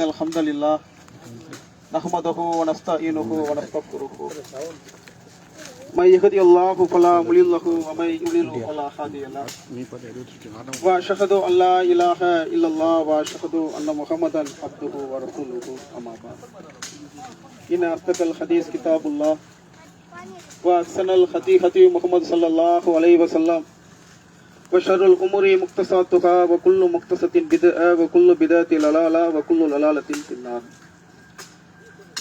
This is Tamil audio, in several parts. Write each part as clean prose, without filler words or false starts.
الحمد لله نحمده ونستعينه ونستغفره من يهدي الله فلا مضل له ومن يضلل فلا هادي له واشهد ان لا اله الا الله واشهد ان محمدا عبده ورسوله اما بعد ان اصدق الحديث كتاب الله واحسن الهدي هدي محمد صلى الله عليه وسلم وشر الأمور محدثاتها وكل محدثة بدعة وكل بدعة ضلالة وكل ضلالة في النار.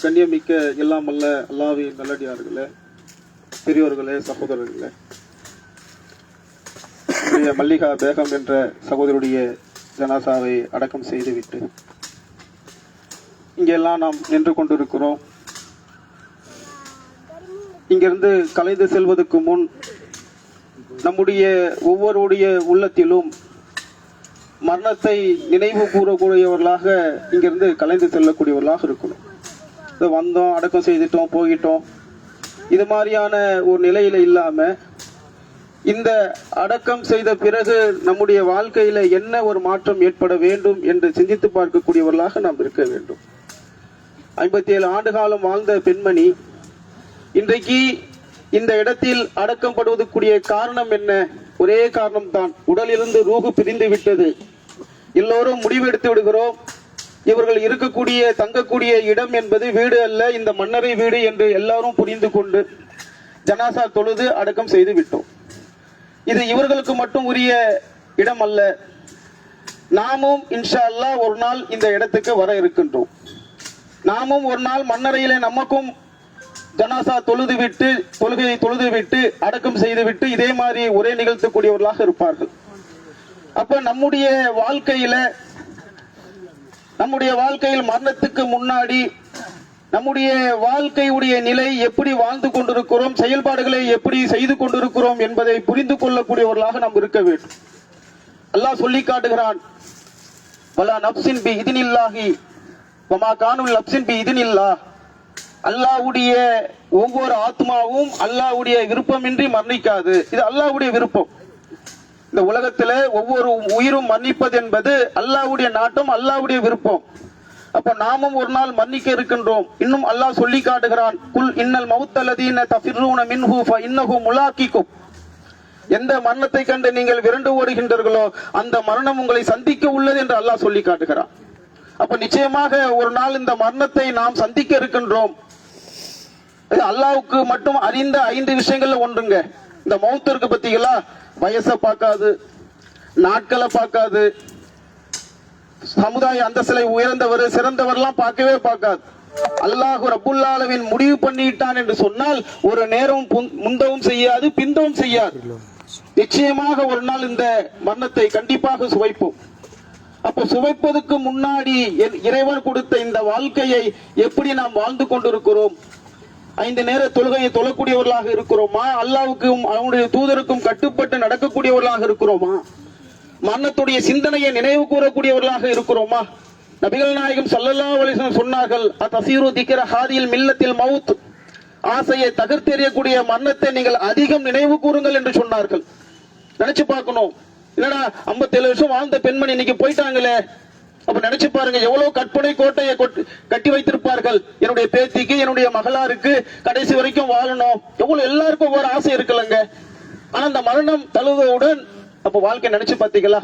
கண்ணியமிக்க எல்லாம் அல்ல அல்லாஹ்வின் நல்லடியார்களே, பெரியோர்களே, சகோதரர்களே, மல்லிகா பேகம் என்ற சகோதரருடைய ஜனாசாவை அடக்கம் செய்துவிட்டு இங்கெல்லாம் நாம் நின்று கொண்டிருக்கிறோம். இங்கிருந்து கலைந்து செல்வதற்கு முன் நம்முடைய ஒவ்வொருடைய உள்ளத்திலும் மரணத்தை நினைவு கூறக்கூடியவர்களாக இங்கிருந்து கலைந்து செல்லக்கூடியவர்களாக இருக்கணும். வந்தோம், அடக்கம் செய்துட்டோம், போயிட்டோம், இது மாதிரியான ஒரு நிலையில இல்லாம இந்த அடக்கம் செய்த பிறகு நம்முடைய வாழ்க்கையில என்ன ஒரு மாற்றம் ஏற்பட வேண்டும் என்று சிந்தித்து பார்க்கக்கூடியவர்களாக நாம் இருக்க வேண்டும். 57 ஆண்டு காலம் வாழ்ந்த பெண்மணி இன்றைக்கு இந்த இடத்தில் அடக்கப்படுவதற்குரிய காரணம் என்ன? ஒரே காரணம் தான், உடலிலிருந்து ரூஹு பிரிந்து விட்டது. எல்லோரும் முடிவெடுத்து விடுகிறோம், இவர்கள் இருக்கக்கூடிய தங்கக்கூடிய இடம் என்பது வீடு அல்ல, இந்த மன்னரை வீடு என்று எல்லாரும் புரிந்து கொண்டு ஜனாசா தொழுது அடக்கம் செய்து விட்டோம். இது இவர்களுக்கு மட்டும் உரிய இடம் அல்ல. நாமும் இன்ஷா அல்லாஹ் ஒரு நாள் இந்த இடத்துக்கு வர இருக்கின்றோம். நாமும் ஒரு நாள் மன்னரையிலே நமக்கும் ஜனாசா தொழுகையை தொழுது விட்டு அடக்கம் செய்து விட்டு இதே மாதிரி ஒரே நிகழ்த்தக்கூடியவர்களாக இருப்பார்கள். அப்ப நம்முடைய வாழ்க்கையில் மரணத்துக்கு முன்னாடி நம்முடைய வாழ்க்கையுடைய நிலை எப்படி வாழ்ந்து கொண்டிருக்கிறோம், செயல்பாடுகளை எப்படி செய்து கொண்டிருக்கிறோம் என்பதை புரிந்து கொள்ளக்கூடியவர்களாக நாம் இருக்க வேண்டும். அல்லாஹ் சொல்லி காட்டுகிறான், வலா நப்சின் பி இதினில்லாஹி வமா கானுல் நப்சின் பி இதினில்லாஹ். அல்லாஹ்வுடைய ஒவ்வொரு ஆத்மாவும் அல்லாஹ்வுடைய விருப்பமின்றி மரணிக்காது. இது அல்லாஹ்வுடைய விருப்பம். இந்த உலகத்துல ஒவ்வொரு உயிரும் மரணிப்பது என்பது அல்லாஹ்வுடைய நாட்டம், அல்லாஹ்வுடைய விருப்பம். அப்ப நாமும் ஒரு நாள் மரணிக்க இருக்கின்றோம். இன்னும் அல்லாஹ் சொல்லி காட்டுகிறான், குல் இன்னல் மௌத்தல்லதீன தஃபிர்ரூன மின்ஹு ஃபஇன்னஹு முலாக்கிக்கும். எந்த மரணத்தை கண்டு நீங்கள் விரண்டு ஓடுகின்றீர்களோ அந்த மரணம் உங்களை சந்திக்க உள்ளது என்று அல்லாஹ் சொல்லி காட்டுகிறான். அப்ப நிச்சயமாக ஒரு நாள் இந்த மரணத்தை நாம் சந்திக்க இருக்கின்றோம். அல்லாஹ்வுக்கு மட்டும் அறிந்த 5 விஷயங்கள்ல ஒன்றுங்க இந்த மௌத் இருக்கு. பத்தீங்களா, வயசை பார்க்காது, நாட்களை பார்க்காது, சமுதாய அந்தஸ்திலே உயர்ந்தவர் சிறந்தவர்லாம் பார்க்கவே பார்க்காது. அல்லாஹ் ரப்புல் ஆலமீன் முடிவு பண்ணிட்டான் என்று சொன்னால் ஒரு நேரம் முந்தவும் செய்யாது, பிந்தவும் செய்யாது. நிச்சயமாக ஒரு நாள் இந்த மரணத்தை கண்டிப்பாக சுவைப்போம். அப்ப சுவைப்பதற்கு முன்னாடி இறைவன் கொடுத்த இந்த வாழ்க்கையை எப்படி நாம் வாழ்ந்து கொண்டிருக்கிறோம்? 5 நேர தொழுகையை தொழக்கூடியவர்களாக இருக்கிறோமா? அல்லாஹ்வுக்கும் அவனுடைய தூதருக்கும் கட்டுப்பட்டு நடக்கக்கூடியவர்களாக இருக்கிறோமா? மரணத்துடைய சிந்தனையை நினைவு கூறக்கூடியவர்களாக இருக்கிறோமா? நபிகள் நாயகம் ஸல்லல்லாஹு அலைஹி வஸல்லம் சொன்னார்கள், அதஸீரு திக்ர ஹாதில் மில்லத்தில் மவுத். ஆசையை தகர்த்தெறியக்கூடிய மரணத்தை நீங்கள் அதிகம் நினைவு கூறுங்கள் என்று சொன்னார்கள். நினைச்சு பார்க்கணும், இல்லடா 57 வருஷம் வாழ்ந்த பெண்மணி இன்னைக்கு போயிட்டாங்களே. அப்ப நினைச்சு பாருங்க, எவ்வளவு கற்பனை கோட்டையை கட்டி வைத்திருப்பார்கள். என்னுடைய பேத்திக்கு, என்னுடைய மகளாருக்கு கடைசி வரைக்கும் வாழணும், எவ்வளவு எல்லாருக்கும் ஒவ்வொரு ஆசை இருக்குல்லங்க. ஆனா அந்த மரணம் தழுவவுடன் அப்ப வாழ்க்கை நினைச்சு பார்த்தீங்களா?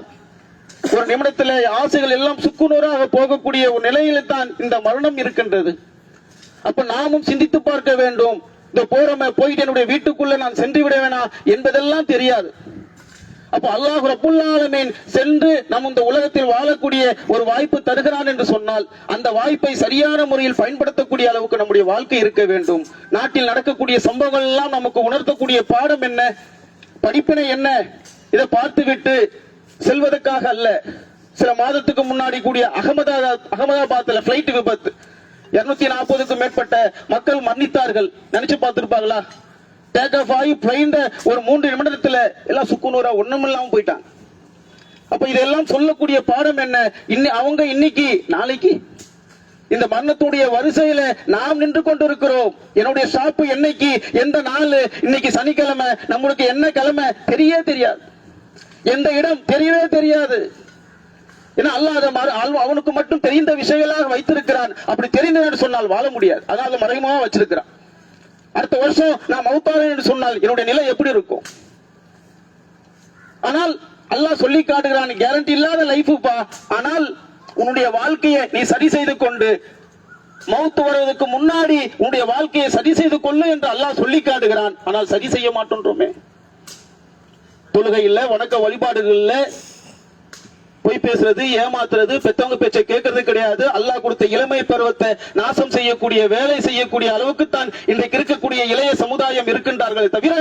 ஒரு நிமிடத்துல ஆசைகள் எல்லாம் சுக்குநூறாக போகக்கூடிய ஒரு நிலையில தான் இந்த மரணம் இருக்கின்றது. அப்ப நாமும் சிந்தித்து பார்க்க வேண்டும். இந்த போயிட்டு என்னுடைய வீட்டுக்குள்ள நான் சென்று விட வேணாம் என்பதெல்லாம் தெரியாது. அப்ப அல்லாஹ் ரப்புல் ஆலமீன் சென்று நம் இந்த உலகத்தில் வாழக்கூடிய ஒரு வாய்ப்பு தருகிறான் என்று சொன்னால் அந்த வாய்ப்பை சரியான முறையில் பயன்படுத்தக்கூடிய அளவுக்கு நம்முடைய வாழ்க்கை இருக்க வேண்டும். நாட்டில் நடக்கக்கூடிய சம்பவங்கள் எல்லாம் நமக்கு உணர்த்தக்கூடிய பாடம் என்ன, படிப்பினை என்ன, இதை பார்த்துவிட்டு செல்வதற்காக அல்ல. சில மாதத்துக்கு முன்னாடி கூடிய அகமதாபாத்ல பிளைட் விபத்து, 240க்கும் மேற்பட்ட மக்கள் மரணித்தார்கள். நினைச்சு பார்த்திருப்பாங்களா? டேக் ஆஃப் ஆகி பிளைன் ஒரு 3 நிமிடத்துல எல்லாம் சுக்குநூறா ஒண்ணுமில்லாம போயிட்டாங்க. அப்ப இதெல்லாம் சொல்லக்கூடிய பாடம் என்ன? அவங்க இன்னைக்கு நாளைக்கு இந்த மரணத்துடைய வரிசையில நாம் நின்று கொண்டிருக்கிறோம். என்னுடைய ஷாப்பு என்னைக்கு, எந்த நாள், இன்னைக்கு சனிக்கிழமை, நம்மளுக்கு என்ன கிழமை தெரியாது, எந்த இடம் தெரியவே தெரியாது. ஏன்னா அல்லாஹ் அவனுக்கு மட்டும் தெரிந்த விஷயங்களாக வைத்திருக்கிறான். அப்படி தெரிந்தது சொன்னால் வாழ முடியாது, அதாவது மறைமுகமா வச்சிருக்கிறான். அடுத்த வருஷம் நான் மௌத்தானேன் என்று சொன்னால் என்னுடைய நிலை எப்படி இருக்கும்? ஆனால் அல்லாஹ் சொல்லி காட்டுகிறான், கேரண்டி இல்லாத லைஃபுப்பா. ஆனால் உன்னுடைய வாழ்க்கையை நீ சரி செய்து கொண்டு மௌத்து வருவதற்கு முன்னாடி உன்னுடைய வாழ்க்கையை சரி செய்து கொள்ளு என்று அல்லாஹ் சொல்லி காட்டுகிறான். ஆனால் சரி செய்ய மாட்டோன்றோமே. தொழுகை இல்ல, வணக்க வழிபாடுகள் இல்ல, பொய் பேசுறது, ஏமாத்துறது, பெத்தவங்க பேச்சை கேட்கறது கிடையாது. அல்லாஹ் கொடுத்த இளமை பருவத்தை நாசம் செய்யக்கூடிய வேலை செய்யக்கூடிய அளவுக்கு தான் இன்றைக்கு இருக்கக்கூடிய இளைய சமுதாயம் இருக்கின்றார்களே தவிர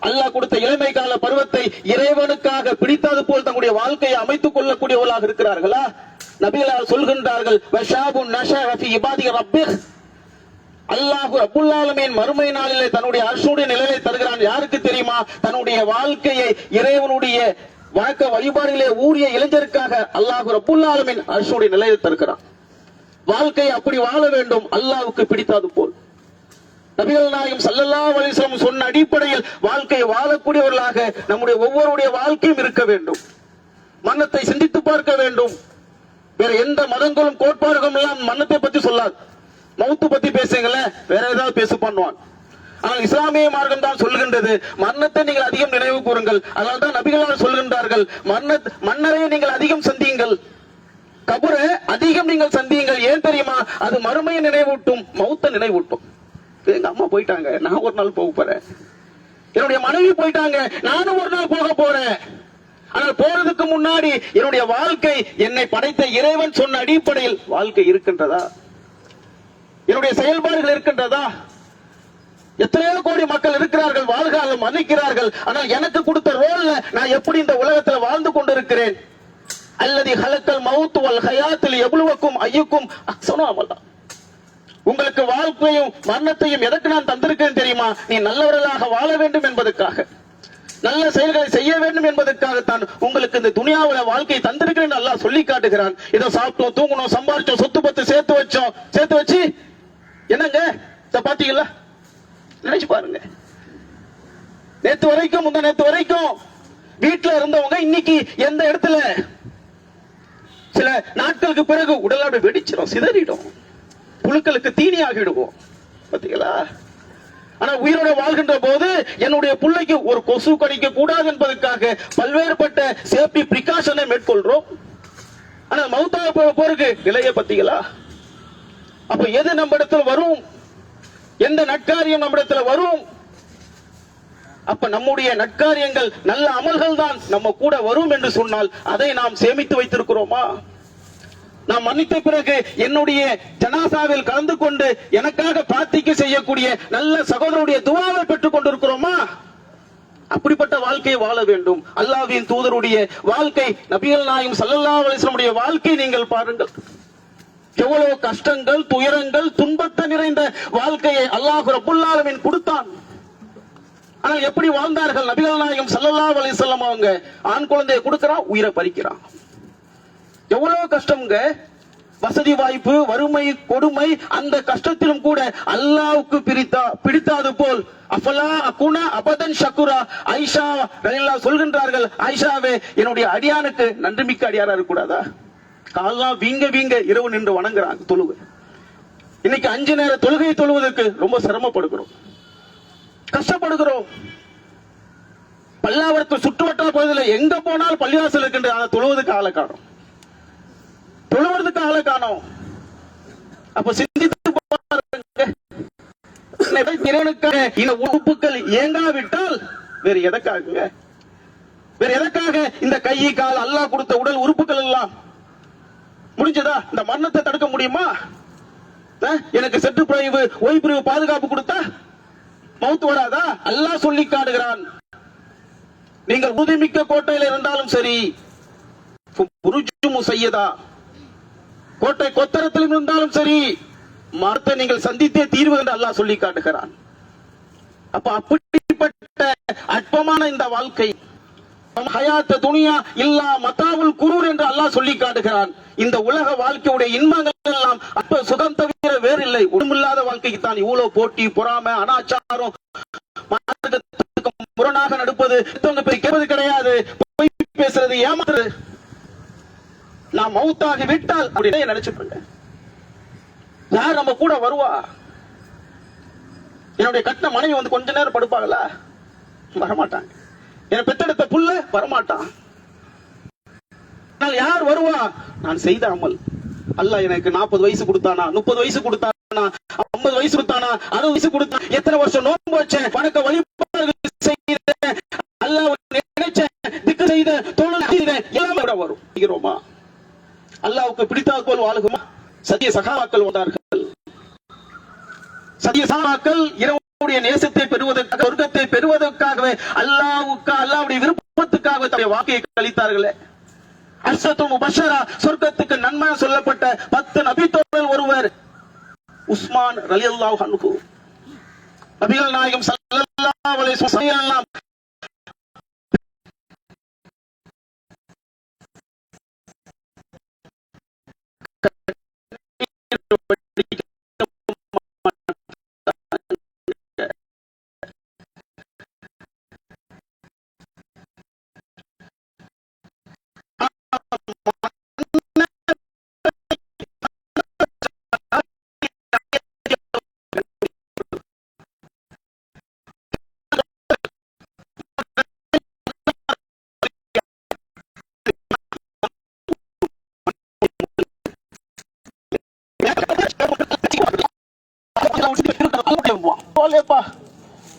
அல்லாஹ் கொடுத்த இளமை கால பருவத்தை இறைவனுக்காக பிடித்தது போல் தங்களுடைய வாழ்க்கையை அமைத்துக் கொள்ளக்கூடியவர்களாக இருக்கிறார்களா? நபிகளார் சொல்கின்றார்கள், அல்லாஹ் ரப்புல் ஆலமீன் மறுமை நாளிலே தன்னுடைய அர்ஷுடைய நிலையை தருகிறான். யாருக்கு தெரியுமா? தன்னுடைய வாழ்க்கையை இறைவனுடைய வணக்க வழிபாடுகளே ஊறிய இளைஞருக்காக அல்லாஹ் ரப்புல் ஆலமீன் அர்ஷுடைய நிலையை தருகிறான். வாழ்க்கை அப்படி வாழ வேண்டும், அல்லாஹ்வுக்கு பிடித்தது போல். நபிகள் நாயகம் ஸல்லல்லாஹு அலைஹி வஸல்லம் சொன்ன அடிப்படையில் வாழ்க்கையை வாழக்கூடியவர்களாக நம்முடைய ஒவ்வொருடைய வாழ்க்கையும் இருக்க வேண்டும். மன்னத்தை சிந்தித்து பார்க்க வேண்டும். வேற எந்த மதங்களும் கோட்பாடுகளும் எல்லாம் மன்னத்தை பத்தி சொல்லாது. மௌத்து பத்தி பேசுங்கள, வேற ஏதாவது பேசு பண்ணுவான். ஆனால் இஸ்லாமிய மார்க்கம் தான் சொல்கின்றது, மன்னத்தை நீங்கள் அதிகம் நினைவு கூறுங்கள். அதனால தான் நபிகளார் சொல்கின்றார்கள், மன்னரை நீங்கள் அதிகம் சந்தியுங்கள், கபரை அதிகம் நீங்கள் சந்தியுங்கள். ஏன் தெரியுமா? அது மறுமையை நினைவூட்டும், மௌத்த நினைவூட்டும். எங்க அம்மா போயிட்டாங்க, நான் ஒரு நாள் போக போறேன். என்னுடைய மனைவி போயிட்டாங்க, நானும் ஒரு நாள் போக போறேன். ஆனால் போறதுக்கு முன்னாடி என்னுடைய வாழ்க்கை என்னை படைத்த இறைவன் சொன்ன அடிப்படையில் வாழ்க்கை இருக்கின்றதா? என்னுடைய செயல்பாடுகள் இருக்கின்றதா? எத்தனையோ கோடி மக்கள் இருக்கிறார்கள், வாழ்காலம் மன்னிக்கிறார்கள். ஆனால் எனக்கு கொடுத்த ரோல்ல நான் எப்படி இந்த உலகத்தில் வாழ்ந்து கொண்டிருக்கிறேன்? அல்லது ஹலக்கல் மவுத் வல் ஹயாத்தில் எவ்வளவுக்கும் ஐயுக்கும் அக்ஸனு அமலா. உங்களுக்கு வாழ்க்கையும் மரணத்தையும் எதற்கு நான் தந்திருக்கிறேன் தெரியுமா? நீ நல்லவர்களாக வாழ வேண்டும் என்பதற்காக, நல்ல செயல்களை செய்ய வேண்டும் என்பதற்காகத்தான் உங்களுக்கு இந்த துனியாவில் வாழ்க்கை தந்திருக்கிறேன் அல்லாஹ் சொல்லி காட்டுகிறான். இதோ சாப்பிட்டோம், தூங்கணும், சம்பாதிச்சோம், சொத்து பத்து சேர்த்து வச்சோம். சேர்த்து வச்சு என்னங்க பாத்தீங்களா? நினைச்சு பாருங்க. நேத்து வரைக்கும், முந்த நேத்து வரைக்கும் வீட்டுல இருந்தவங்க இன்னைக்கு எந்த இடத்துல? சில நாட்களுக்கு பிறகு உடலோட வெடிச்சிடும், சிதறிடும், புழுக்களுக்கு தீனி ஆகிடுவோம். பாத்தீங்களா? ஆனா உயிரோட வாழ்கின்ற போது என்னுடைய பிள்ளைக்கு ஒரு கொசு கடிக்க கூடாது என்பதற்காக பல்வேறுபட்ட சேஃப்டி பிரிகாஷனை மேற்கொள்றோம். ஆனா மௌத்தாக போருக்கு நிலைய பத்தீங்களா? அப்ப எது நம்ம இடத்துல வரும்? எந்த நற்காரியம் நம்ம இடத்துல வரும்? அப்ப நம்முடைய நற்காரியங்கள், நல்ல அமல்கள் தான் நம்ம கூட வரும் என்று சொன்னால் அதை நாம் சேமித்து வைத்திருக்கிறோமா? நான் மன்னித்த பிறகு என்னுடைய ஜனாசாவில் கலந்து கொண்டு எனக்காக பிரார்த்திக்க செய்யக்கூடிய நல்ல சகோதரருடைய துவாவை பெற்றுக் கொண்டிருக்கிறோமா? அப்படிப்பட்ட வாழ்க்கையை வாழ வேண்டும். அல்லாஹ்வின் தூதருடைய வாழ்க்கை, நபிகள் நாயகம் ஸல்லல்லாஹு அலைஹி வஸல்லம் வாழ்க்கை நீங்கள் பாருங்கள். எவ்வளவு கஷ்டங்கள், துயரங்கள், துன்பத்தை நிறைந்த வாழ்க்கையை அல்லாஹ் ரப்புல் ஆலமீன் கொடுத்தான். ஆனால் எப்படி வாழ்ந்தார்கள்? நபிகள் நாயகம் ஸல்லல்லாஹு அலைஹி வஸல்லம் அவங்க ஆண் குழந்தையை கொடுக்கிறான், உயிரை பறிக்கிறான். எவ்வளவு கஷ்டம்ங்க. வசதி வாய்ப்பு, வறுமை, கொடுமை, அந்த கஷ்டத்திலும் கூட அல்லாஹ்வுக்கு பிடித்தாது போல் அஃபலா அகுனா அபதன் ஷக்குரா. ஆயிஷா ரலியல்லாஹு சொல்கின்றார்கள், ஆயிஷாவே என்னுடைய அடியானுக்கு நன்றி மிக்க அடியாரா இருக்க கூடாதா? கால்லாம் வீங்க வீங்க இரவு நின்று வணங்குறாங்க, தொழுகை. இன்னைக்கு 5 நேர தொழுகை தொழுவதற்கு ரொம்ப சிரமப்படுகிறோம், கஷ்டப்படுகிறோம். பல்லாவரத்து சுற்றுவட்டார பகுதியில் எங்க போனாலும் பள்ளிவாசல் இருக்கின்ற, அதை தொழுவதற்கு ஆளை காணும், தொழுவதற்கு ஆளை காணும். அப்ப சிந்தித்து பாருங்க, இறைவனுக்காக இந்த உறுப்புகள் இயங்காவிட்டால் வேறு எதற்காக? வேற எதற்காக இந்த கை கால் அல்லாஹ் கொடுத்த உடல் உறுப்புகள் எல்லாம் முடிஞ்சதா? இந்த மரணத்தை தடுக்க முடியுமா? எனக்கு செட்டு பிரிவு, ஓய்வு பிரிவு பாதுகாப்பு கொடுத்தா மௌத்து வராதா? அல்லாஹ் சொல்லி காட்டுகிறான். நீங்கள் உறுதிமிக்க கோட்டையில் இருந்தாலும் சரி, செய்யதா கோட்டை கொத்தரத்தில் இருந்தாலும் சரி, மரத்தை நீங்கள் சந்தித்தே தீர்வு என்று அல்லாஹ் சொல்லி காட்டுகிறான். அப்ப அப்படிப்பட்ட அற்பமான இந்த வாழ்க்கை, ஹயாத்த துனியா இல்லா மத்தாவுல் குரூர் என்று அல்லாஹ் சொல்லி காட்டுகிறான். இந்த உலக வாழ்க்கையுடைய இன்பங்கள் எல்லாம் அப்ப சுகம் தவிர வேறில்லை. உடம்பில்லாத வாழ்க்கைக்கு தான் இவ்வளவு போட்டி, பொறாமை, அனாச்சாரம், முரணாக நடப்பது, கேட்பது கிடையாது, பேசுறது, ஏமாத்துறது. நான் மௌத்தாகி விட்டால் அப்படின்னு நினைச்சுப்பாங்க. யார் நம்ம கூட வருவா? என்னுடைய கட்ட மனைவி வந்து கொஞ்ச நேரம் படுப்பாங்களா? வரமாட்டாங்க. என்னை பெத்தெடுத்த புள்ள வரமாட்டான். யார் வருவா? நான் செய்த அமல். அல்லாஹ் எனக்கு 40 வயசு கொடுத்தானா, 30 வயசு கொடுத்தானா, 50 வயசு கொடுத்தானா, 60 வயசு கொடுத்தான், எத்தனை வருஷம் நோன்பு வச்சேன், வணக்க வழிபாடுகள் செய்தேன், அல்லாஹ் நினைச்சேன், திக்ர் செய்தேன், தொழுகை செய்தேன், எல்லாமே வரும். அல்லாஹ்வுக்கு பிடித்தால் போல் வாழுகுமா? சத்திய சகாபாக்கள் வந்தார்கள். சத்திய சகாபாக்கள் இரவுடைய நேசத்தை பெறுவதற்காக, சொர்க்கத்தை பெறுவதற்காகவே அல்லாஹ்வுடைய விருப்பத்துக்காக தன்னுடைய வாழ்க்கையை கழித்தார்களே. அஷ்ரத்துல் முபஷ்ஷரா, சொர்க்கத்துக்கு நன்மை சொல்லப்பட்ட 10 நபித்தோழர்கள் ஒருவர் உஸ்மான் ரலியல்லாஹு அன்ஹு. நபிகள் நாயகம் ஸல்லல்லாஹு அலைஹி வஸல்லம்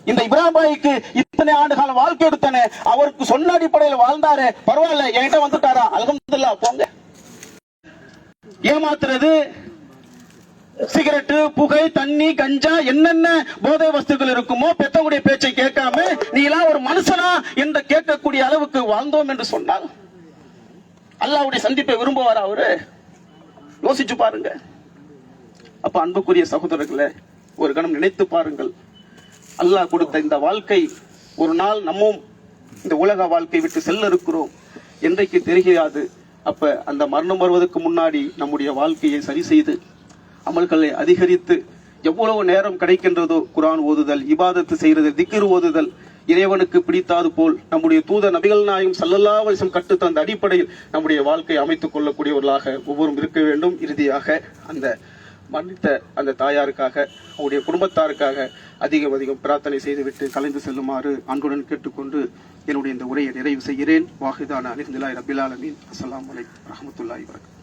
இந்த இப்ராஹிம் பாய்க்கு இத்தனை ஆண்டு காலம் வாழ்க்கை எடுத்தானே, அவருக்கு சொன்ன அடிப்படையில் வாழ்ந்தாரு, பரவாயில்ல, என்கிட்ட வந்துட்டாரா, அல்ஹம்துலில்லாஹ் போங்க. ஏமாத்துறது, சிகரெட்டு, புகை, தண்ணி, கஞ்சா, என்னென்ன போதை வஸ்துக்கள் இருக்குமோ, பெத்தவுடைய பேச்சை கேட்காம நீ எல்லாம் ஒரு மனுஷனா என்று கேட்கக்கூடிய அளவுக்கு வாழ்ந்தோம் என்று சொன்னால் அல்லாஹ்வுடைய சந்திப்பை விரும்புவாரா அவரு? யோசிச்சு பாருங்க. அப்ப அன்புக்குரிய சகோதரர்களே, ஒரு கணம் நினைத்து பாருங்கள். அல்லாஹ் கொடுத்த இந்த வாழ்க்கை, ஒரு நாள் நம்மும் இந்த உலக வாழ்க்கை விட்டு செல்ல இருக்கிறோம், என்றைக்கு தெரியாது. அப்ப அந்த மரணம் வருவதற்கு முன்னாடி நம்முடைய வாழ்க்கையை சரி செய்து அமல்களை அதிகரித்து, எவ்வளவு நேரம் கிடைக்கின்றதோ குர்ஆன் ஓதுதல், இபாதத்து செய்வது, திக்ர் ஓதுதல், இறைவனுக்கு பிடித்தாது போல் நம்முடைய தூதர் நபிகள் நாயகம் ஸல்லல்லாஹு அலைஹி வஸல்லம் கற்று தந்த அடிப்படையில் நம்முடைய வாழ்க்கையை அமைத்துக் கொள்ளக்கூடியவர்களாக ஒவ்வொருவரும் இருக்க வேண்டும். இறுதியாக அந்த மன்னித்த அந்த தாயாருக்காக, அவருடைய குடும்பத்தாருக்காக அதிகம் பிரார்த்தனை செய்துவிட்டு கலைந்து செல்லுமாறு அன்புடன் கேட்டுக்கொண்டு என்னுடைய இந்த உரையை நிறைவு செய்கிறேன். வாஹிதான அல்ஹம்துலில்லாஹி ரப்பில் ஆலமீன். அஸ்ஸலாமு அலைக்கும் வரஹ்மத்துல்லாஹி வபரகாத்துஹு.